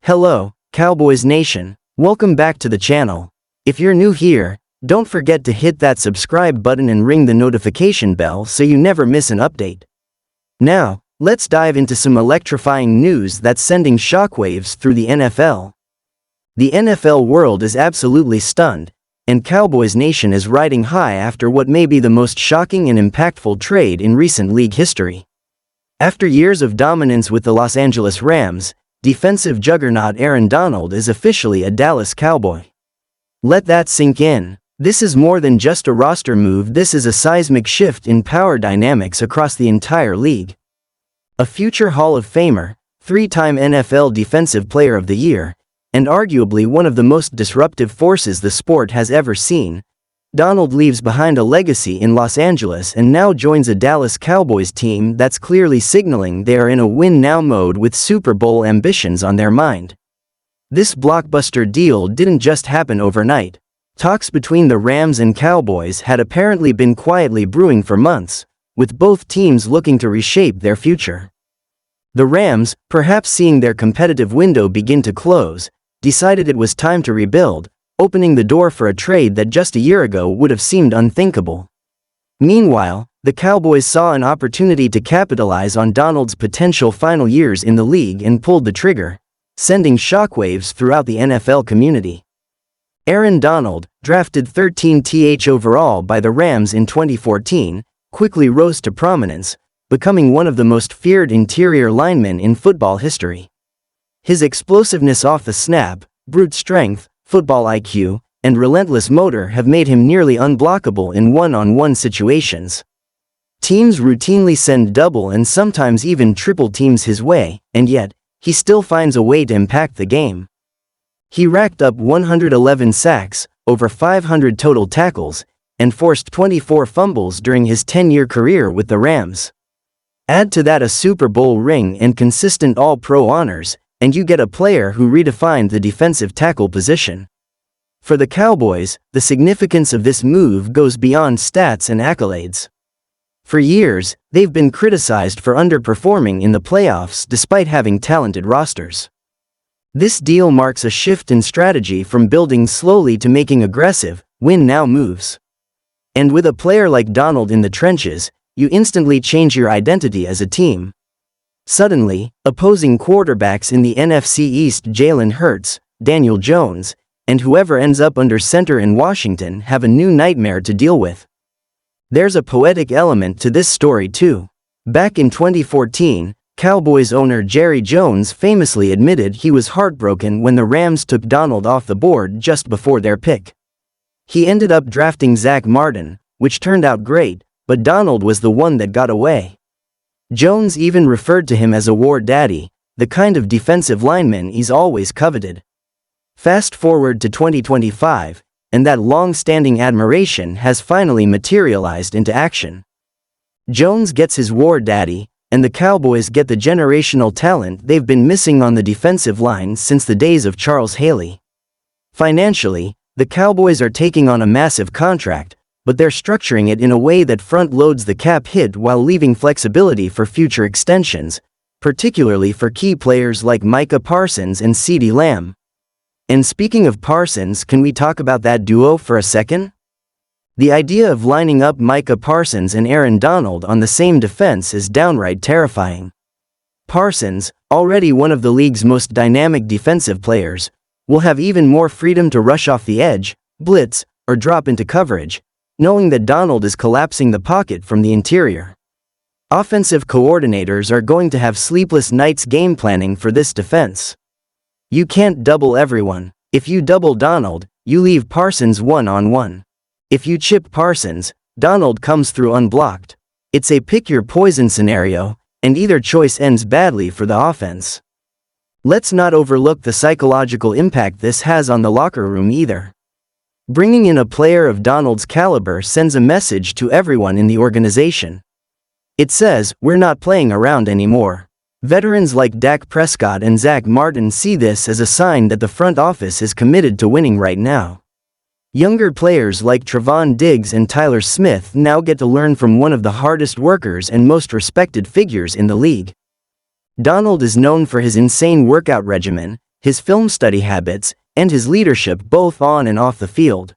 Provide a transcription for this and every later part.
Hello, Cowboys Nation. Welcome back to the channel. If you're new here, don't forget to hit that subscribe button and ring the notification bell so you never miss an update. Now, let's dive into some electrifying news that's sending shockwaves through the NFL. The NFL world is absolutely stunned, and Cowboys Nation is riding high after what may be the most shocking and impactful trade in recent league history. After years of dominance with the Los Angeles Rams, defensive juggernaut Aaron Donald is officially a Dallas Cowboy. Let that sink in. This is more than just a roster move, this is a seismic shift in power dynamics across the entire league. A future Hall of Famer, three-time NFL Defensive Player of the Year, and arguably one of the most disruptive forces the sport has ever seen, Donald leaves behind a legacy in Los Angeles and now joins a Dallas Cowboys team that's clearly signaling they are in a win-now mode with Super Bowl ambitions on their mind. This blockbuster deal didn't just happen overnight. Talks between the Rams and Cowboys had apparently been quietly brewing for months, with both teams looking to reshape their future. The Rams, perhaps seeing their competitive window begin to close, decided it was time to rebuild, opening the door for a trade that just a year ago would have seemed unthinkable. Meanwhile, the Cowboys saw an opportunity to capitalize on Donald's potential final years in the league and pulled the trigger, sending shockwaves throughout the NFL community. Aaron Donald, drafted 13th overall by the Rams in 2014, quickly rose to prominence, becoming one of the most feared interior linemen in football history. His explosiveness off the snap, brute strength, football IQ, and relentless motor have made him nearly unblockable in one-on-one situations. Teams routinely send double and sometimes even triple teams his way, and yet, he still finds a way to impact the game. He racked up 111 sacks, over 500 total tackles, and forced 24 fumbles during his 10-year career with the Rams. Add to that a Super Bowl ring and consistent All-Pro honors, and you get a player who redefined the defensive tackle position. For the Cowboys, the significance of this move goes beyond stats and accolades. For years, they've been criticized for underperforming in the playoffs despite having talented rosters. This deal marks a shift in strategy from building slowly to making aggressive, win-now moves. And with a player like Donald in the trenches, you instantly change your identity as a team. Suddenly, opposing quarterbacks in the NFC East, Jalen Hurts, Daniel Jones, and whoever ends up under center in Washington have a new nightmare to deal with. There's a poetic element to this story too. Back in 2014, Cowboys owner Jerry Jones famously admitted he was heartbroken when the Rams took Donald off the board just before their pick. He ended up drafting Zach Martin, which turned out great, but Donald was the one that got away. Jones even referred to him as a war daddy, the kind of defensive lineman he's always coveted. Fast forward to 2025, and that long-standing admiration has finally materialized into action. Jones gets his war daddy, and the Cowboys get the generational talent they've been missing on the defensive line since the days of Charles Haley. Financially, the Cowboys are taking on a massive contract, but they're structuring it in a way that front-loads the cap hit while leaving flexibility for future extensions, particularly for key players like Micah Parsons and CeeDee Lamb. And speaking of Parsons, can we talk about that duo for a second? The idea of lining up Micah Parsons and Aaron Donald on the same defense is downright terrifying. Parsons, already one of the league's most dynamic defensive players, will have even more freedom to rush off the edge, blitz, or drop into coverage, knowing that Donald is collapsing the pocket from the interior. Offensive coordinators are going to have sleepless nights game planning for this defense. You can't double everyone. If you double Donald, you leave Parsons one-on-one. If you chip Parsons, Donald comes through unblocked. It's a pick-your-poison scenario, and either choice ends badly for the offense. Let's not overlook the psychological impact this has on the locker room either. Bringing in a player of Donald's caliber sends a message to everyone in the organization. It says, we're not playing around anymore. Veterans like Dak Prescott and Zach Martin see this as a sign that the front office is committed to winning right now. Younger players like Trevon Diggs and Tyler Smith now get to learn from one of the hardest workers and most respected figures in the league. Donald is known for his insane workout regimen, his film study habits, and his leadership both on and off the field.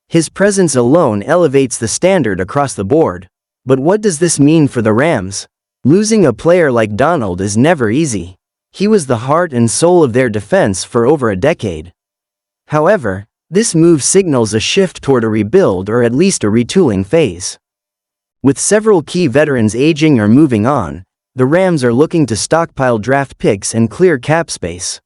His presence alone elevates the standard across the board. But what does this mean for the Rams? Losing a player like Donald is never easy. He was the heart and soul of their defense for over a decade. However, this move signals a shift toward a rebuild or at least a retooling phase. With several key veterans aging or moving on, the Rams are looking to stockpile draft picks and clear cap space.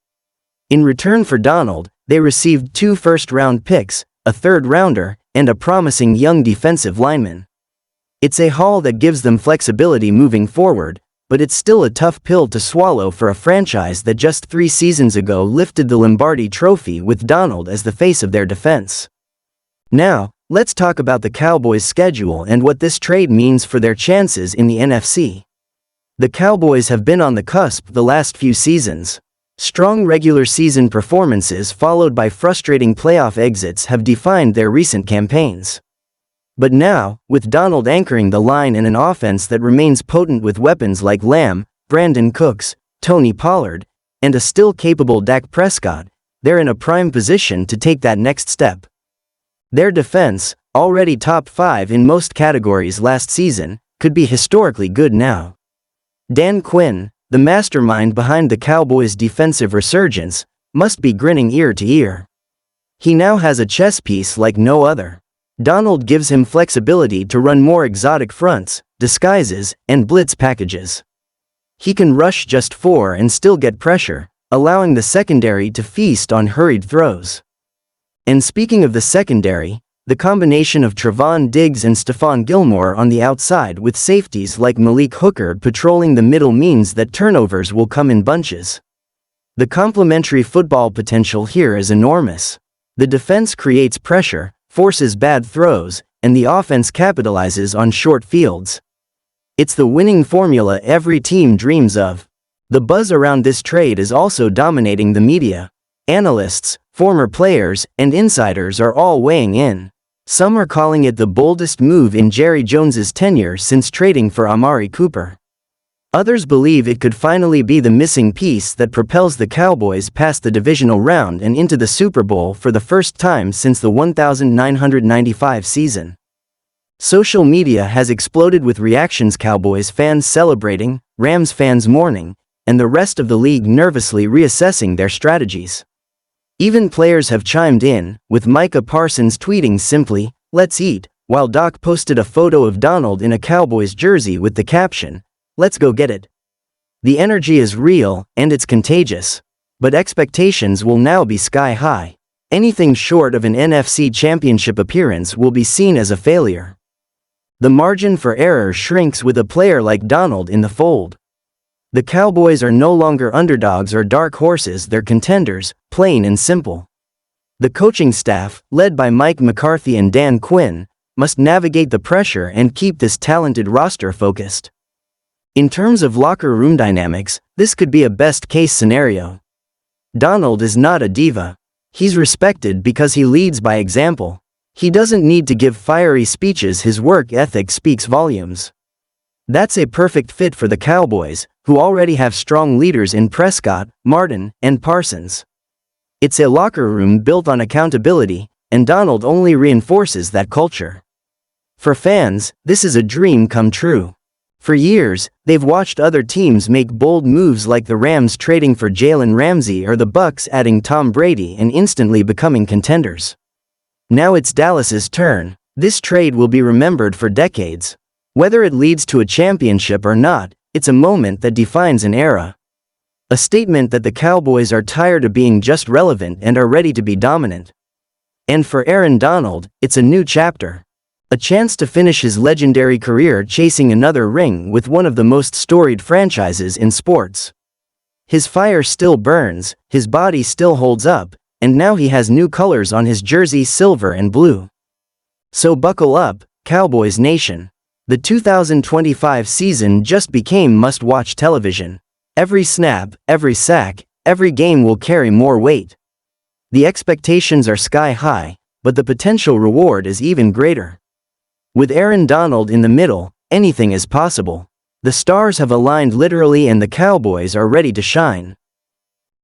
In return for Donald, they received 2 first-round picks, a third-rounder, and a promising young defensive lineman. It's a haul that gives them flexibility moving forward, but it's still a tough pill to swallow for a franchise that just 3 seasons ago lifted the Lombardi Trophy with Donald as the face of their defense. Now, let's talk about the Cowboys' schedule and what this trade means for their chances in the NFC. The Cowboys have been on the cusp the last few seasons. Strong regular season performances followed by frustrating playoff exits have defined their recent campaigns. But now, with Donald anchoring the line in an offense that remains potent with weapons like Lamb, Brandon Cooks, Tony Pollard, and a still capable Dak Prescott, they're in a prime position to take that next step. Their defense, already top 5 in most categories last season, could be historically good now. Dan Quinn, the mastermind behind the Cowboys' defensive resurgence, must be grinning ear to ear. He now has a chess piece like no other. Donald gives him flexibility to run more exotic fronts, disguises, and blitz packages. He can rush just 4 and still get pressure, allowing the secondary to feast on hurried throws. And speaking of the secondary, the combination of Trevon Diggs and Stephon Gilmore on the outside with safeties like Malik Hooker patrolling the middle means that turnovers will come in bunches. The complementary football potential here is enormous. The defense creates pressure, forces bad throws, and the offense capitalizes on short fields. It's the winning formula every team dreams of. The buzz around this trade is also dominating the media. Analysts, former players, and insiders are all weighing in. Some are calling it the boldest move in Jerry Jones's tenure since trading for Amari Cooper. Others believe it could finally be the missing piece that propels the Cowboys past the divisional round and into the Super Bowl for the first time since the 1995 season. Social media has exploded with reactions, Cowboys fans celebrating, Rams fans mourning, and the rest of the league nervously reassessing their strategies. Even players have chimed in, with Micah Parsons tweeting simply, "Let's eat," while Doc posted a photo of Donald in a Cowboys jersey with the caption, "Let's go get it." The energy is real, and it's contagious. But expectations will now be sky high. Anything short of an NFC Championship appearance will be seen as a failure. The margin for error shrinks with a player like Donald in the fold. The Cowboys are no longer underdogs or dark horses, they're contenders, plain and simple. The coaching staff, led by Mike McCarthy and Dan Quinn, must navigate the pressure and keep this talented roster focused. In terms of locker room dynamics, this could be a best-case scenario. Donald is not a diva. He's respected because he leads by example. He doesn't need to give fiery speeches, his work ethic speaks volumes. That's a perfect fit for the Cowboys, who already have strong leaders in Prescott, Martin, and Parsons. It's a locker room built on accountability, and Donald only reinforces that culture. For fans, this is a dream come true. For years, they've watched other teams make bold moves like the Rams trading for Jalen Ramsey or the Bucs adding Tom Brady and instantly becoming contenders. Now it's Dallas's turn. This trade will be remembered for decades. Whether it leads to a championship or not, it's a moment that defines an era. A statement that the Cowboys are tired of being just relevant and are ready to be dominant. And for Aaron Donald, it's a new chapter. A chance to finish his legendary career chasing another ring with one of the most storied franchises in sports. His fire still burns, his body still holds up, and now he has new colors on his jersey, silver and blue. So buckle up, Cowboys Nation. The 2025 season just became must-watch television. Every snap, every sack, every game will carry more weight. The expectations are sky high, but the potential reward is even greater. With Aaron Donald in the middle, anything is possible. The stars have aligned literally and the Cowboys are ready to shine.